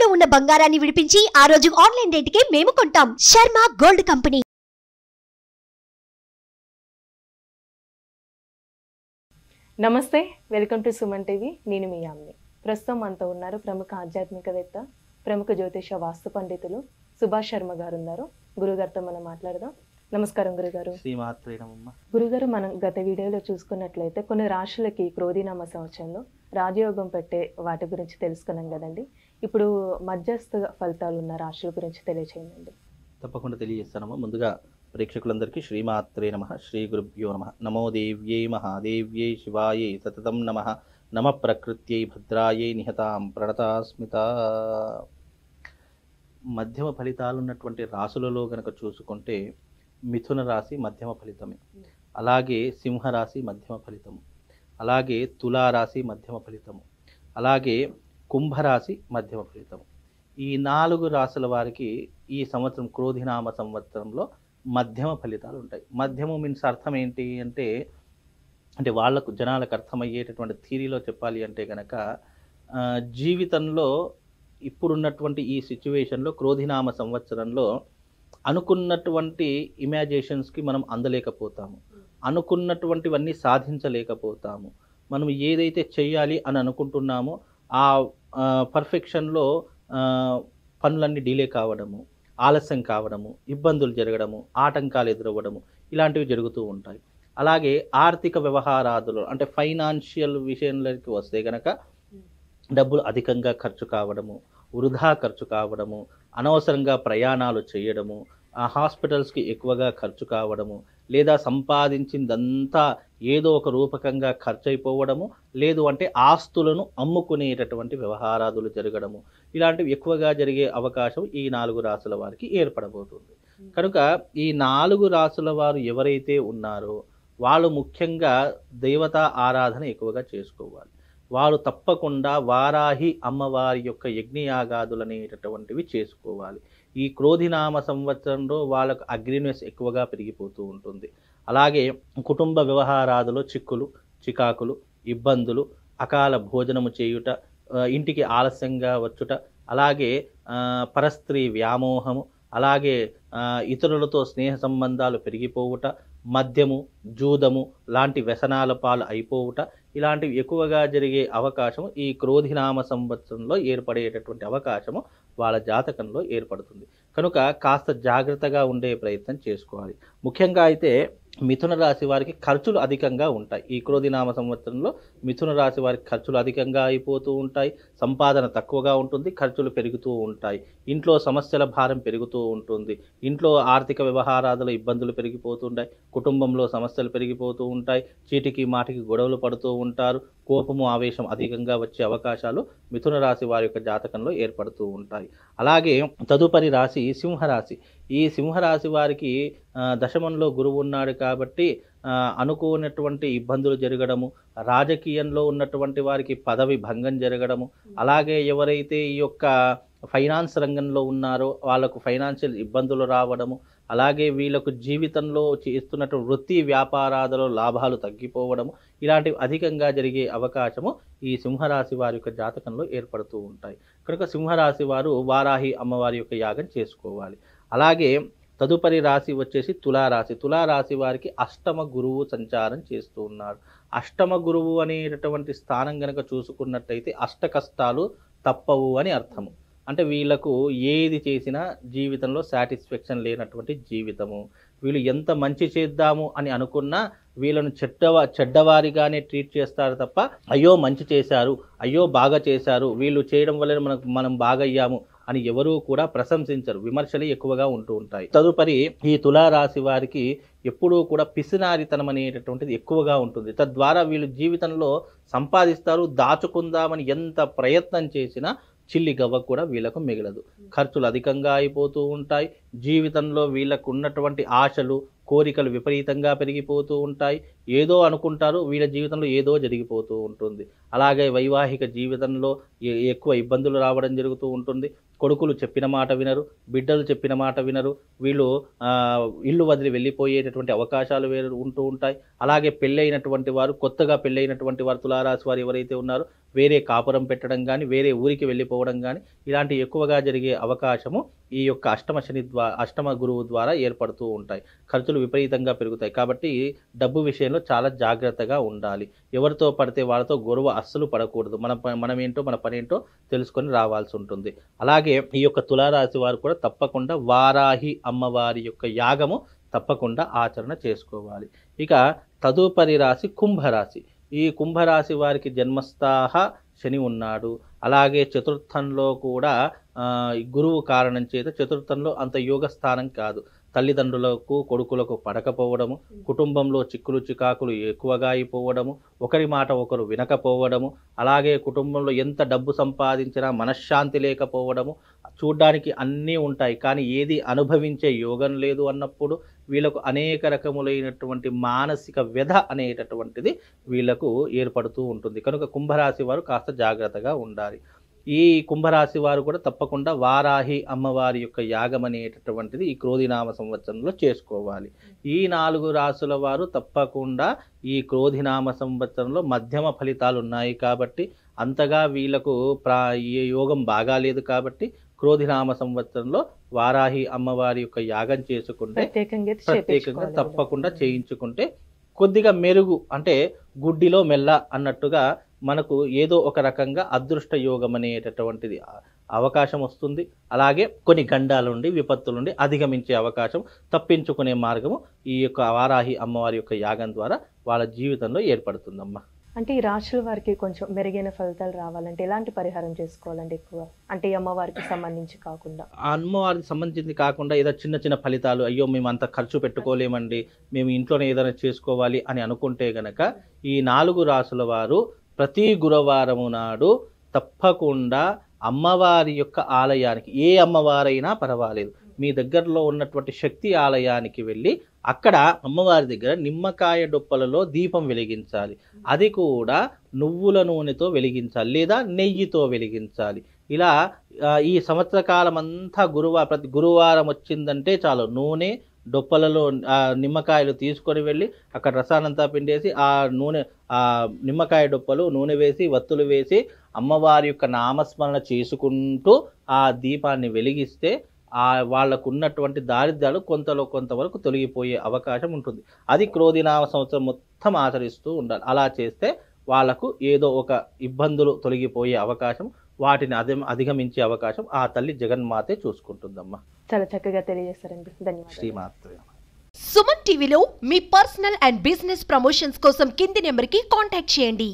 తాకట్టులో ఉన్న బంగారాన్ని విడిపించి ఆ రోజు ఆన్లైన్ రేటుకే మేము కొంటాం. Sharma gold company. నమస్తే, వెల్కమ్ టు సుమన్ టీవీ. నేను మీ యామిని. ప్రస్తుతం మనతో ఉన్నారు ప్రముఖ ఆధ్యాత్మికవేత్త, ప్రముఖ జ్యోతిష వాస్తు పండితులు సుభాష్ శర్మ గారు ఉన్నారు. గురుగారితో మనం మాట్లాడదాం. నమస్కారం గురుగారు. గురుగారు, మనం గత వీడియోలో చూసుకున్నట్లయితే కొన్ని రాశులకి క్రోధినామ సంవత్సరంలో రాజయోగం పెట్టే వాటి గురించి తెలుసుకున్నాం కదండి. ఇప్పుడు మధ్యస్థ ఫలితాలు ఉన్న రాశుల గురించి తెలియచేయండి. తప్పకుండా తెలియజేస్తానమ్మా. ముందుగా ప్రేక్షకులందరికీ శ్రీమాత్రే నమః, శ్రీ గురుభ్యో నమః. నమో దేవ్యై మహాదేవ్యై శివాయై సతతం నమః. నమ ప్రకృత్యై భద్రాయై నిహతాం ప్రణతాస్మిత. మధ్యమ ఫలితాలు ఉన్నటువంటి రాశులలో గనక చూసుకుంటే మిథున రాశి మధ్యమ ఫలితమే, అలాగే సింహరాశి మధ్యమ ఫలితము, అలాగే తులారాశి మధ్యమ ఫలితము, అలాగే కుంభరాశి మధ్యమ ఫలితము. ఈ 4 రాశుల వారికి ఈ సంవత్సరం క్రోధినామ సంవత్సరంలో మధ్యమ ఫలితాలు ఉంటాయి. మధ్యమ మీన్స్ అర్థం ఏంటి అంటే వాళ్లకు జనాలకు అర్థమయ్యేటటువంటి థియరీలో చెప్పాలి అంటే కనుక జీవితంలో ఇప్పుడున్నటువంటి ఈ సిచ్యువేషన్లో క్రోధినామ సంవత్సరంలో అనుకున్నటువంటి ఇమాజినేషన్స్కి మనం అందలేకపోతాము, అనుకున్నటువంటివన్నీ సాధించలేకపోతాము. మనం ఏదైతే చేయాలి అని అనుకుంటున్నామో ఆ పర్ఫెక్షన్లో పనులన్నీ డిలే కావడము, ఆలస్యం కావడము, ఇబ్బందులు జరగడము, ఆటంకాలు ఎదురవ్వడము, ఇలాంటివి జరుగుతూ ఉంటాయి. అలాగే ఆర్థిక వ్యవహారాదులు అంటే ఫైనాన్షియల్ విషయంలోకి వస్తే కనుక డబ్బులు అధికంగా ఖర్చు కావడము, వృధా ఖర్చు కావడము, అనవసరంగా ప్రయాణాలు చేయడము, హాస్పిటల్స్కి ఎక్కువగా ఖర్చు కావడము, లేదా సంపాదించిందంతా ఏదో ఒక రూపకంగా ఖర్చు అయిపోవడము, లేదు అంటే ఆస్తులను అమ్ముకునేటటువంటి వ్యవహారాదులు జరగడము, ఇలాంటివి ఎక్కువగా జరిగే అవకాశం ఈ 4 రాశుల వారికి ఏర్పడబోతుంది. కనుక ఈ 4 రాశుల వారు ఎవరైతే ఉన్నారో వాళ్ళు ముఖ్యంగా దేవతా ఆరాధన ఎక్కువగా చేసుకోవాలి. వారు తప్పకుండా వారాహి అమ్మవారి యొక్క యజ్ఞయాగాదులు అనేటటువంటివి చేసుకోవాలి. ఈ క్రోధినామ సంవత్సరంలో వాళ్ళకు అగ్రినెస్ ఎక్కువగా పెరిగిపోతూ ఉంటుంది. అలాగే కుటుంబ వ్యవహారాదులో చిక్కులు, చికాకులు, ఇబ్బందులు, అకాల భోజనము చేయుట, ఇంటికి ఆలస్యంగా వచ్చుట, అలాగే పరస్త్రీ వ్యామోహము, అలాగే ఇతరులతో స్నేహ సంబంధాలు పెరిగిపోవుట, మద్యము, జూదము లాంటి వ్యసనాల పాలు అయిపోవుట, ఇలాంటివి ఎక్కువగా జరిగే అవకాశం ఈ క్రోధినామ సంవత్సరంలో ఏర్పడేటటువంటి అవకాశము వాళ్ళ జాతకంలో ఏర్పడుతుంది. కనుక కాస్త జాగ్రత్తగా ఉండే ప్రయత్నం చేసుకోవాలి. ముఖ్యంగా అయితే మిథున రాశి వారికి ఖర్చులు అధికంగా ఉంటాయి. ఈ క్రోధినామ సంవత్సరంలో మిథున రాశి వారికి ఖర్చులు అధికంగా అయిపోతూ ఉంటాయి, సంపాదన తక్కువగా ఉంటుంది, ఖర్చులు పెరుగుతూ ఉంటాయి, ఇంట్లో సమస్యల భారం పెరుగుతూ ఉంటుంది, ఇంట్లో ఆర్థిక వ్యవహారాదుల ఇబ్బందులు పెరిగిపోతుంటాయి, కుటుంబంలో సమస్యలు పెరిగిపోతూ ఉంటాయి, చీటికి మాటికి గొడవలు పడుతూ ఉంటారు, కోపము ఆవేశం అధికంగా వచ్చే అవకాశాలు మిథున రాశి వారి యొక్క జాతకంలో ఏర్పడుతూ ఉంటాయి. అలాగే తదుపరి రాశి సింహరాశి. ఈ సింహరాశి వారికి దశమంలో గురువు ఉన్నాడు కాబట్టి అనుకోనటువంటి ఇబ్బందులు జరగడము, రాజకీయంలో ఉన్నటువంటి వారికి పదవి భంగం జరగడము, అలాగే ఎవరైతే ఈ యొక్క ఫైనాన్స్ రంగంలో ఉన్నారో వాళ్ళకు ఫైనాన్షియల్ ఇబ్బందులు రావడము, అలాగే వీళ్ళకు జీవితంలో చేస్తున్నటువంటి వృత్తి వ్యాపారాలలో లాభాలు తగ్గిపోవడము, ఇలాంటివి అధికంగా జరిగే అవకాశము ఈ సింహరాశి వారి యొక్క జాతకంలో ఏర్పడుతూ ఉంటాయి. కనుక సింహరాశి వారు వారాహి అమ్మవారి యొక్క యాగం చేసుకోవాలి. అలాగే తదుపరి రాశి వచ్చేసి తులారాశి. తులారాశి వారికి అష్టమ గురువు సంచారం చేస్తూ ఉన్నారు. అష్టమ గురువు అనేటటువంటి స్థానం కనుక చూసుకున్నట్టయితే అష్ట కష్టాలు తప్పవు అని అర్థము. అంటే వీళ్ళకు ఏది చేసినా జీవితంలో సాటిస్ఫాక్షన్ లేనటువంటి జీవితము, వీళ్ళు ఎంత మంచి చేద్దాము అని అనుకున్నా వీళ్ళను చెడ్డవారిగానే ట్రీట్ చేస్తారు తప్ప అయ్యో మంచి చేశారు, అయ్యో బాగా చేశారు, వీళ్ళు చేయడం వల్ల మనం బాగయ్యాము అని ఎవరూ కూడా ప్రశంసించరు, విమర్శలు ఎక్కువగా ఉంటూ ఉంటాయి. తదుపరి ఈ తులారాశి వారికి ఎప్పుడూ కూడా పిసినారితనం అనేటటువంటిది ఎక్కువగా ఉంటుంది. తద్వారా వీళ్ళు జీవితంలో సంపాదిస్తారు, దాచుకుందామని ఎంత ప్రయత్నం చేసినా చిల్లి గవ్వ కూడా వీళ్ళకు మిగలదు. ఖర్చులు అధికంగా అయిపోతూ ఉంటాయి. జీవితంలో వీళ్ళకు ఉన్నటువంటి ఆశలు, కోరికలు విపరీతంగా పెరిగిపోతూ ఉంటాయి. ఏదో అనుకుంటారు, వీళ్ళ జీవితంలో ఏదో జరిగిపోతూ ఉంటుంది. అలాగే వైవాహిక జీవితంలో ఎక్కువ ఇబ్బందులు రావడం జరుగుతూ ఉంటుంది. కొడుకులు చెప్పిన మాట వినరు, బిడ్డలు చెప్పిన మాట వినరు, వీళ్ళు ఇల్లు వదిలి వెళ్ళిపోయేటటువంటి అవకాశాలు ఉంటూ ఉంటాయి. అలాగే పెళ్ళైనటువంటి వారు, కొత్తగా పెళ్ళైనటువంటి వారు తులారాశి వారు ఎవరైతే ఉన్నారో వేరే కాపురం పెట్టడం కానీ, వేరే ఊరికి వెళ్ళిపోవడం కానీ ఇలాంటి ఎక్కువగా జరిగే అవకాశము ఈ యొక్క అష్టమ గురువు ద్వారా ఏర్పడుతూ ఉంటాయి. ఖర్చులు విపరీతంగా పెరుగుతాయి. కాబట్టి డబ్బు విషయంలో చాలా జాగ్రత్తగా ఉండాలి. ఎవరితో పడితే వాళ్ళతో గొడవ అస్సలు పడకూడదు. మనం ఏంటో మన పని ఏంటో తెలుసుకొని రావాల్సి ఉంటుంది. అలాగే ఈ యొక్క తులారాశి వారు కూడా తప్పకుండా వారాహి అమ్మవారి యొక్క యాగము తప్పకుండా ఆచరణ చేసుకోవాలి. ఇక తదుపరి రాశి కుంభరాశి. ఈ కుంభరాశి వారికి జన్మస్థాహ శని ఉన్నాడు. అలాగే చతుర్థంలో కూడా గురువు కారణం చేత చతుర్థంలో అంత యోగ స్థానం కాదు. తల్లిదండ్రులకు కొడుకులకు పడకపోవడము, కుటుంబంలో చిక్కులు చికాకులు ఎక్కువగా అయిపోవడము, ఒకరి మాట ఒకరు వినకపోవడము, అలాగే కుటుంబంలో ఎంత డబ్బు సంపాదించినా మనశ్శాంతి లేకపోవడము, చూడ్డానికి అన్నీ ఉంటాయి కానీ ఏది అనుభవించే యోగం లేదు అన్నప్పుడు వీళ్ళకు అనేక రకములైనటువంటి మానసిక వ్యధ అనేటటువంటిది వీళ్ళకు ఏర్పడుతూ ఉంటుంది. కనుక కుంభరాశి వారు కాస్త జాగ్రత్తగా ఉండాలి. ఈ కుంభరాశి వారు కూడా తప్పకుండా వారాహి అమ్మవారి యొక్క యాగం అనేటటువంటిది ఈ క్రోధినామ సంవత్సరంలో చేసుకోవాలి. ఈ 4 రాసుల వారు తప్పకుండా ఈ క్రోధినామ సంవత్సరంలో మధ్యమ ఫలితాలు ఉన్నాయి కాబట్టి అంతగా వీళ్ళకు యోగం బాగాలేదు కాబట్టి క్రోధినామ సంవత్సరంలో వారాహి అమ్మవారి యొక్క యాగం చేసుకుంటే ప్రత్యేకంగా తప్పకుండా చేయించుకుంటే కొద్దిగా మెరుగు, అంటే గుడ్డిలో మెల్ల అన్నట్టుగా మనకు ఏదో ఒక రకంగా అదృష్ట యోగం అనేటటువంటిది అవకాశం వస్తుంది. అలాగే కొన్ని గండాల నుండి విపత్తుల నుండి అధిగమించే అవకాశం, తప్పించుకునే మార్గము ఈ యొక్క వారాహి అమ్మవారి యొక్క యాగం ద్వారా వాళ్ళ జీవితంలో ఏర్పడుతుందమ్మా. అంటే ఈ రాశుల వారికి కొంచెం మెరుగైన ఫలితాలు రావాలంటే ఎలాంటి పరిహారం చేసుకోవాలంటే ఎక్కువ, అంటే ఈ అమ్మవారికి సంబంధించి కాకుండా? అమ్మవారికి సంబంధించింది కాకుండా ఏదో చిన్న చిన్న ఫలితాలు, అయ్యో మేము అంత ఖర్చు పెట్టుకోలేమండి, మేము ఇంట్లోనే ఏదైనా చేసుకోవాలి అని అనుకుంటే గనక ఈ 4 రాసుల వారు ప్రతి గురువారము నాడు తప్పకుండా అమ్మవారి యొక్క ఆలయానికి, ఏ అమ్మవారైనా పర్వాలేదు, మీ దగ్గరలో ఉన్నటువంటి శక్తి ఆలయానికి వెళ్ళి అక్కడ అమ్మవారి దగ్గర నిమ్మకాయ డొప్పలలో దీపం వెలిగించాలి. అది కూడా నువ్వుల నూనెతో వెలిగించాలి లేదా నెయ్యితో వెలిగించాలి. ఇలా ఈ సంవత్సర కాలం అంతా ప్రతి గురువారం వచ్చిందంటే చాలు నూనె డొప్పలలో నిమ్మకాయలు తీసుకొని వెళ్ళి అక్కడ రసానంతా పిండేసి ఆ నిమ్మకాయ డొప్పలు నూనె వేసి వత్తులు వేసి అమ్మవారి యొక్క నామస్మరణ చేసుకుంటూ ఆ దీపాన్ని వెలిగిస్తే వాళ్ళకు ఉన్నటువంటి దారిద్ర్యాలు కొంతవరకు తొలగిపోయే అవకాశం ఉంటుంది. అది క్రోధినామ సంవత్సరం మొత్తం ఆచరిస్తూ ఉండాలి. అలా చేస్తే వాళ్లకు ఏదో ఒక ఇబ్బందులు తొలగిపోయే అవకాశం, వాటిని అధిగమించే అవకాశం ఆ తల్లి జగన్మాతే చూసుకుంటుందమ్మా. చాలా చక్కగా తెలియజేస్తారండి, ధన్యవాదాలు. శ్రీమాత్రే. సుమన్ టీవీలో మీ పర్సనల్ అండ్ బిజినెస్ ప్రమోషన్స్ కోసం కింది నెంబర్కి కాంటాక్ట్ చేయండి.